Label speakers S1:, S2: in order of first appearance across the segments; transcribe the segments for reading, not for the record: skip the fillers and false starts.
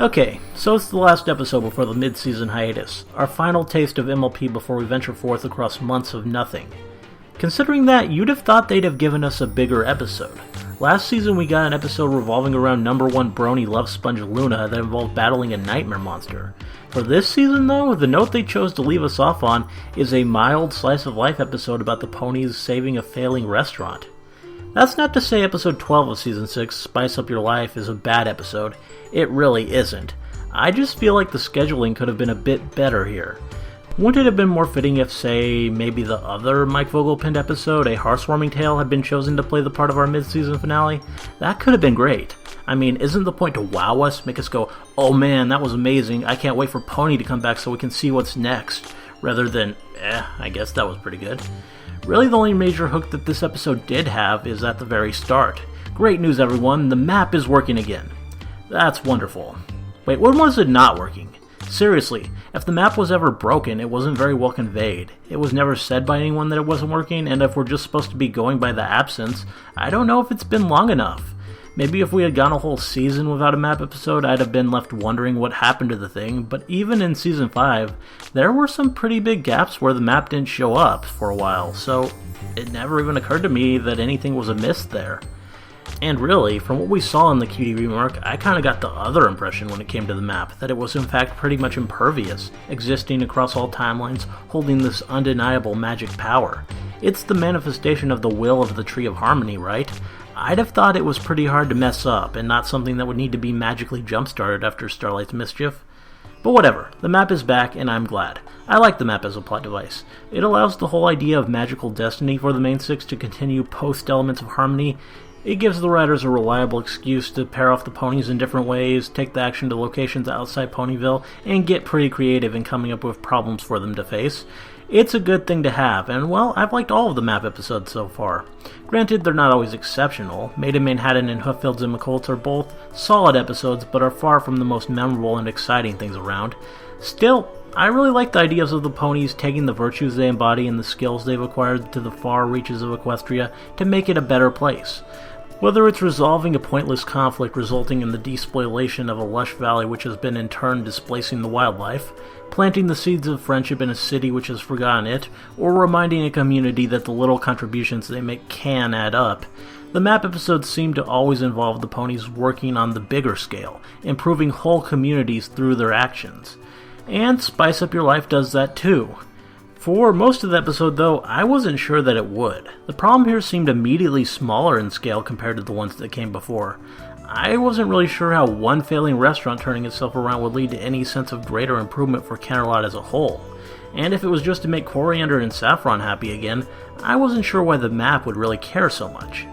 S1: Okay, so it's the last episode before the mid-season hiatus, our final taste of MLP before we venture forth across months of nothing. Considering that, you'd have thought they'd have given us a bigger episode. Last season we got an episode revolving around number 1 brony love sponge Luna that involved battling a nightmare monster. For this season though, the note they chose to leave us off on is a mild slice-of-life episode about the ponies saving a failing restaurant. That's not to say episode 12 of season 6, Spice Up Your Life, is a bad episode. It really isn't. I just feel like the scheduling could have been a bit better here. Wouldn't it have been more fitting if, say, maybe the other Mike Vogel pinned episode, A Heartwarming Tale, had been chosen to play the part of our mid-season finale? That could have been great. I mean, isn't the point to wow us, make us go, oh man, that was amazing, I can't wait for Pony to come back so we can see what's next, rather than, I guess that was pretty good. Really, the only major hook that this episode did have is at the very start. Great news, everyone, the map is working again. That's wonderful. Wait, when was it not working? Seriously, if the map was ever broken, it wasn't very well conveyed. It was never said by anyone that it wasn't working, and if we're just supposed to be going by the absence, I don't know if it's been long enough. Maybe if we had gone a whole season without a map episode, I'd have been left wondering what happened to the thing, but even in Season 5, there were some pretty big gaps where the map didn't show up for a while, so it never even occurred to me that anything was amiss there. And really, from what we saw in the QD remark, I kinda got the other impression when it came to the map, that it was in fact pretty much impervious, existing across all timelines, holding this undeniable magic power. It's the manifestation of the will of the Tree of Harmony, right? I'd have thought it was pretty hard to mess up, and not something that would need to be magically jump-started after Starlight's mischief. But whatever, the map is back, and I'm glad. I like the map as a plot device. It allows the whole idea of magical destiny for the main six to continue post-Elements of Harmony. It gives the writers a reliable excuse to pair off the ponies in different ways, take the action to locations outside Ponyville, and get pretty creative in coming up with problems for them to face. It's a good thing to have, and well, I've liked all of the map episodes so far. Granted, they're not always exceptional. Made in Manhattan and Hooffields and McColts are both solid episodes, but are far from the most memorable and exciting things around. Still, I really like the ideas of the ponies taking the virtues they embody and the skills they've acquired to the far reaches of Equestria to make it a better place. Whether it's resolving a pointless conflict resulting in the despoilation of a lush valley which has been in turn displacing the wildlife, planting the seeds of friendship in a city which has forgotten it, or reminding a community that the little contributions they make can add up, the map episodes seem to always involve the ponies working on the bigger scale, improving whole communities through their actions. And Spice Up Your Life does that too. For most of the episode, though, I wasn't sure that it would. The problem here seemed immediately smaller in scale compared to the ones that came before. I wasn't really sure how one failing restaurant turning itself around would lead to any sense of greater improvement for Canterlot as a whole. And if it was just to make Coriander and Saffron happy again, I wasn't sure why the map would really care so much.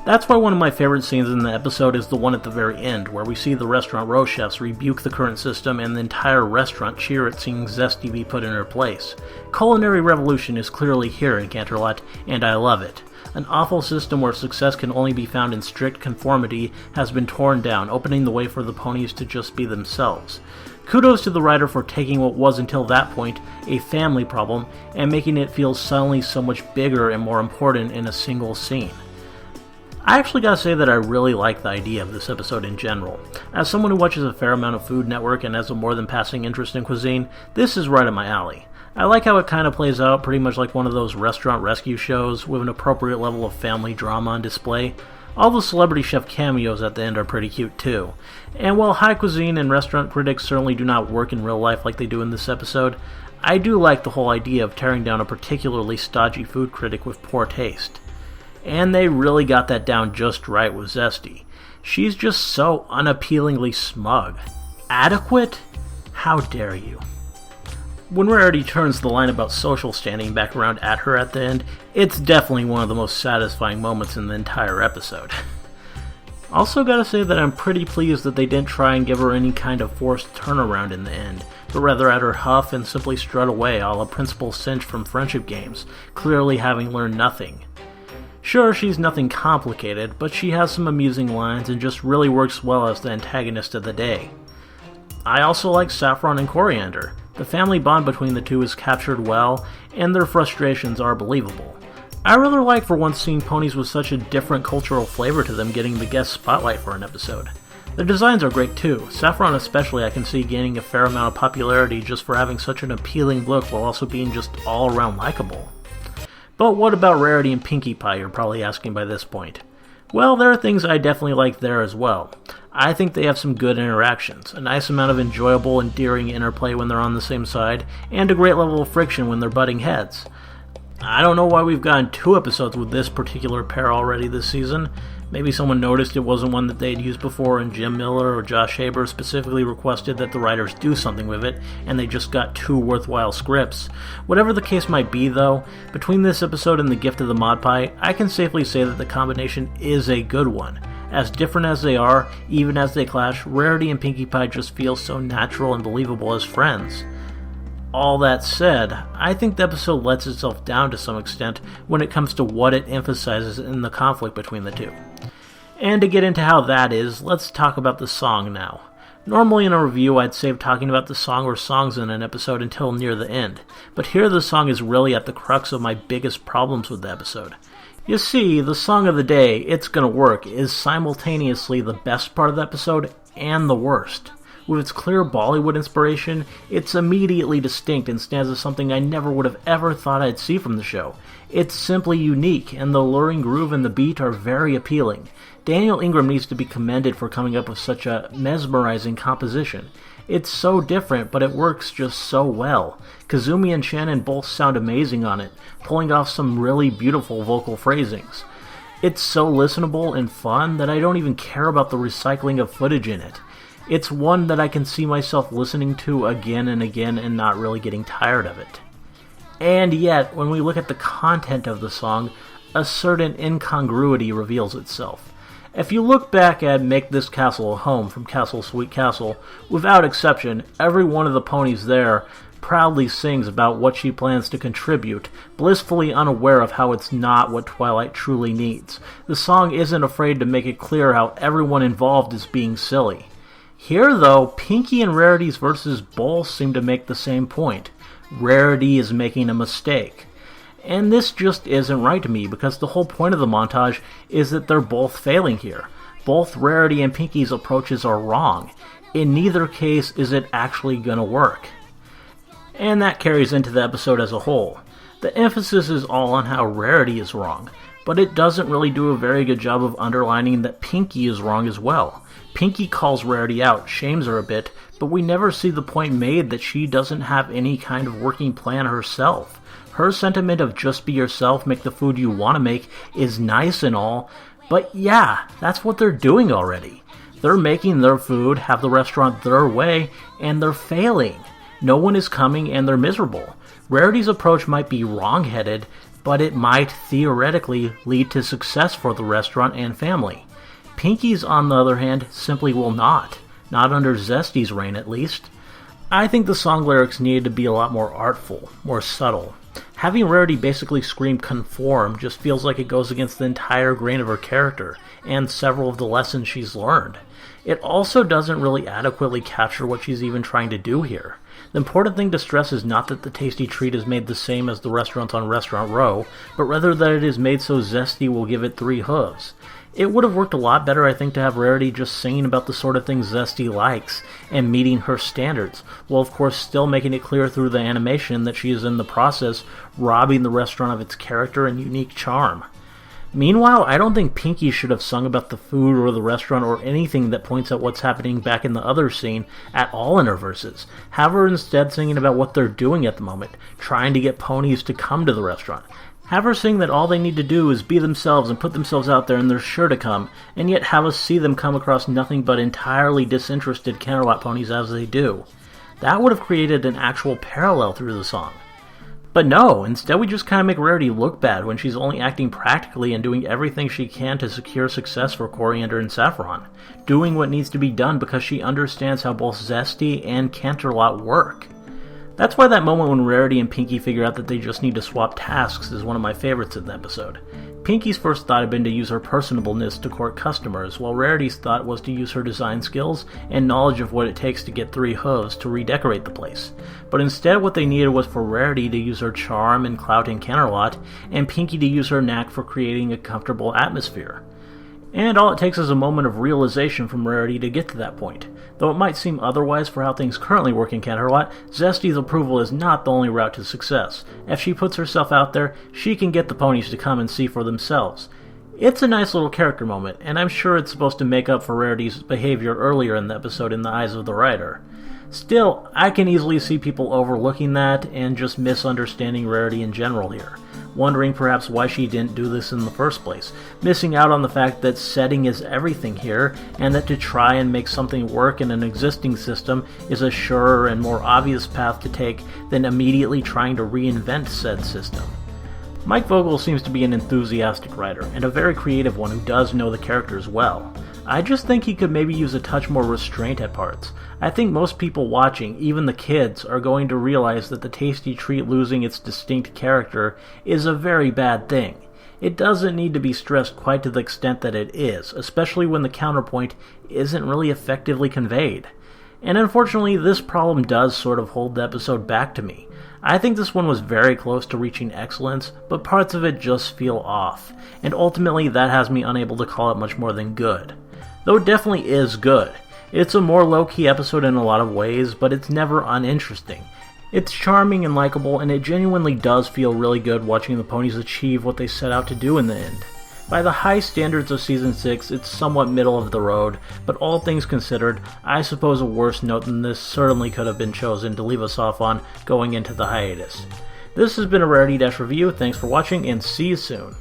S1: That's why one of my favorite scenes in the episode is the one at the very end, where we see the restaurant row chefs rebuke the current system and the entire restaurant cheer at seeing Zesty be put in her place. Culinary revolution is clearly here in Canterlot, and I love it. An awful system where success can only be found in strict conformity has been torn down, opening the way for the ponies to just be themselves. Kudos to the writer for taking what was until that point a family problem and making it feel suddenly so much bigger and more important in a single scene. I actually gotta say that I really like the idea of this episode in general. As someone who watches a fair amount of Food Network and has a more than passing interest in cuisine, this is right up my alley. I like how it kind of plays out pretty much like one of those restaurant rescue shows with an appropriate level of family drama on display. All the celebrity chef cameos at the end are pretty cute too. And while high cuisine and restaurant critics certainly do not work in real life like they do in this episode, I do like the whole idea of tearing down a particularly stodgy food critic with poor taste. And they really got that down just right with Zesty. She's just so unappealingly smug. Adequate? How dare you? When Rarity turns the line about social standing back around at her at the end, it's definitely one of the most satisfying moments in the entire episode. Also gotta say that I'm pretty pleased that they didn't try and give her any kind of forced turnaround in the end, but rather had her huff and simply strut away a la Principal Cinch from Friendship Games, clearly having learned nothing. Sure, she's nothing complicated, but she has some amusing lines and just really works well as the antagonist of the day. I also like Saffron and Coriander. The family bond between the two is captured well, and their frustrations are believable. I rather like for once seeing ponies with such a different cultural flavor to them getting the guest spotlight for an episode. The designs are great too. Saffron especially I can see gaining a fair amount of popularity just for having such an appealing look while also being just all around likable. But what about Rarity and Pinkie Pie, you're probably asking by this point. Well, there are things I definitely like there as well. I think they have some good interactions, a nice amount of enjoyable, endearing interplay when they're on the same side, and a great level of friction when they're butting heads. I don't know why we've gotten 2 episodes with this particular pair already this season. Maybe someone noticed it wasn't one that they'd used before and Jim Miller or Josh Haber specifically requested that the writers do something with it, and they just got 2 worthwhile scripts. Whatever the case might be though, between this episode and The Gift of the Mod Pie, I can safely say that the combination is a good one. As different as they are, even as they clash, Rarity and Pinkie Pie just feel so natural and believable as friends. All that said, I think the episode lets itself down to some extent when it comes to what it emphasizes in the conflict between the two. And to get into how that is, let's talk about the song now. Normally in a review I'd save talking about the song or songs in an episode until near the end, but here the song is really at the crux of my biggest problems with the episode. You see, the song of the day, It's Gonna Work, is simultaneously the best part of the episode and the worst. With its clear Bollywood inspiration, it's immediately distinct and stands as something I never would have ever thought I'd see from the show. It's simply unique, and the alluring groove and the beat are very appealing. Daniel Ingram needs to be commended for coming up with such a mesmerizing composition. It's so different, but it works just so well. Kazumi and Shannon both sound amazing on it, pulling off some really beautiful vocal phrasings. It's so listenable and fun that I don't even care about the recycling of footage in it. It's one that I can see myself listening to again and again and not really getting tired of it. And yet, when we look at the content of the song, a certain incongruity reveals itself. If you look back at Make This Castle a Home from Castle Sweet Castle, without exception, every one of the ponies there proudly sings about what she plans to contribute, blissfully unaware of how it's not what Twilight truly needs. The song isn't afraid to make it clear how everyone involved is being silly. Here, though, Pinkie and Rarity's verses both seem to make the same point. Rarity is making a mistake. And this just isn't right to me, because the whole point of the montage is that they're both failing here. Both Rarity and Pinkie's approaches are wrong. In neither case is it actually gonna work. And that carries into the episode as a whole. The emphasis is all on how Rarity is wrong, but it doesn't really do a very good job of underlining that Pinkie is wrong as well. Pinkie calls Rarity out, shames her a bit, but we never see the point made that she doesn't have any kind of working plan herself. Her sentiment of just be yourself, make the food you want to make is nice and all, but yeah, that's what they're doing already. They're making their food, have the restaurant their way, and they're failing. No one is coming and they're miserable. Rarity's approach might be wrong-headed, but it might theoretically lead to success for the restaurant and family. Pinkie's, on the other hand, simply will not. Not under Zesty's reign, at least. I think the song lyrics needed to be a lot more artful, more subtle. Having Rarity basically scream conform just feels like it goes against the entire grain of her character, and several of the lessons she's learned. It also doesn't really adequately capture what she's even trying to do here. The important thing to stress is not that the tasty treat is made the same as the restaurants on Restaurant Row, but rather that it is made so Zesty will give it 3 hooves. It would have worked a lot better, I think, to have Rarity just singing about the sort of things Zesty likes and meeting her standards, while of course still making it clear through the animation that she is in the process robbing the restaurant of its character and unique charm. Meanwhile, I don't think Pinkie should have sung about the food or the restaurant or anything that points out what's happening back in the other scene at all in her verses. Have her instead singing about what they're doing at the moment, trying to get ponies to come to the restaurant. Have her sing that all they need to do is be themselves and put themselves out there and they're sure to come, and yet have us see them come across nothing but entirely disinterested Canterlot ponies as they do. That would have created an actual parallel through the song. But no, instead we just kind of make Rarity look bad when she's only acting practically and doing everything she can to secure success for Coriander and Saffron, doing what needs to be done because she understands how both Zesty and Canterlot work. That's why that moment when Rarity and Pinkie figure out that they just need to swap tasks is one of my favorites in the episode. Pinkie's first thought had been to use her personableness to court customers, while Rarity's thought was to use her design skills and knowledge of what it takes to get 3 hooves to redecorate the place. But instead what they needed was for Rarity to use her charm and clout in Canterlot, and Pinkie to use her knack for creating a comfortable atmosphere. And all it takes is a moment of realization from Rarity to get to that point. Though it might seem otherwise for how things currently work in Canterlot, Zesty's approval is not the only route to success. If she puts herself out there, she can get the ponies to come and see for themselves. It's a nice little character moment, and I'm sure it's supposed to make up for Rarity's behavior earlier in the episode in the eyes of the writer. Still, I can easily see people overlooking that and just misunderstanding Rarity in general here, wondering perhaps why she didn't do this in the first place, missing out on the fact that setting is everything here, and that to try and make something work in an existing system is a surer and more obvious path to take than immediately trying to reinvent said system. Mike Vogel seems to be an enthusiastic writer, and a very creative one who does know the characters well. I just think he could maybe use a touch more restraint at parts. I think most people watching, even the kids, are going to realize that the Tasty Treat losing its distinct character is a very bad thing. It doesn't need to be stressed quite to the extent that it is, especially when the counterpoint isn't really effectively conveyed. And unfortunately, this problem does sort of hold the episode back to me. I think this one was very close to reaching excellence, but parts of it just feel off, and ultimately that has me unable to call it much more than good. Though it definitely is good. It's a more low-key episode in a lot of ways, but it's never uninteresting. It's charming and likable, and it genuinely does feel really good watching the ponies achieve what they set out to do in the end. By the high standards of Season 6, it's somewhat middle of the road, but all things considered, I suppose a worse note than this certainly could have been chosen to leave us off on going into the hiatus. This has been a RarityDash review, thanks for watching, and see you soon.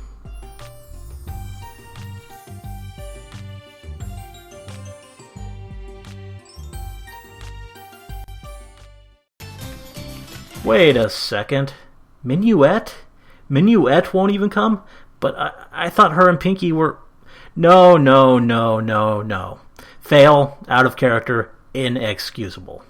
S1: Wait a second. Minuet? Minuet won't even come? But I thought her and Pinky were... No. Fail, out of character, inexcusable.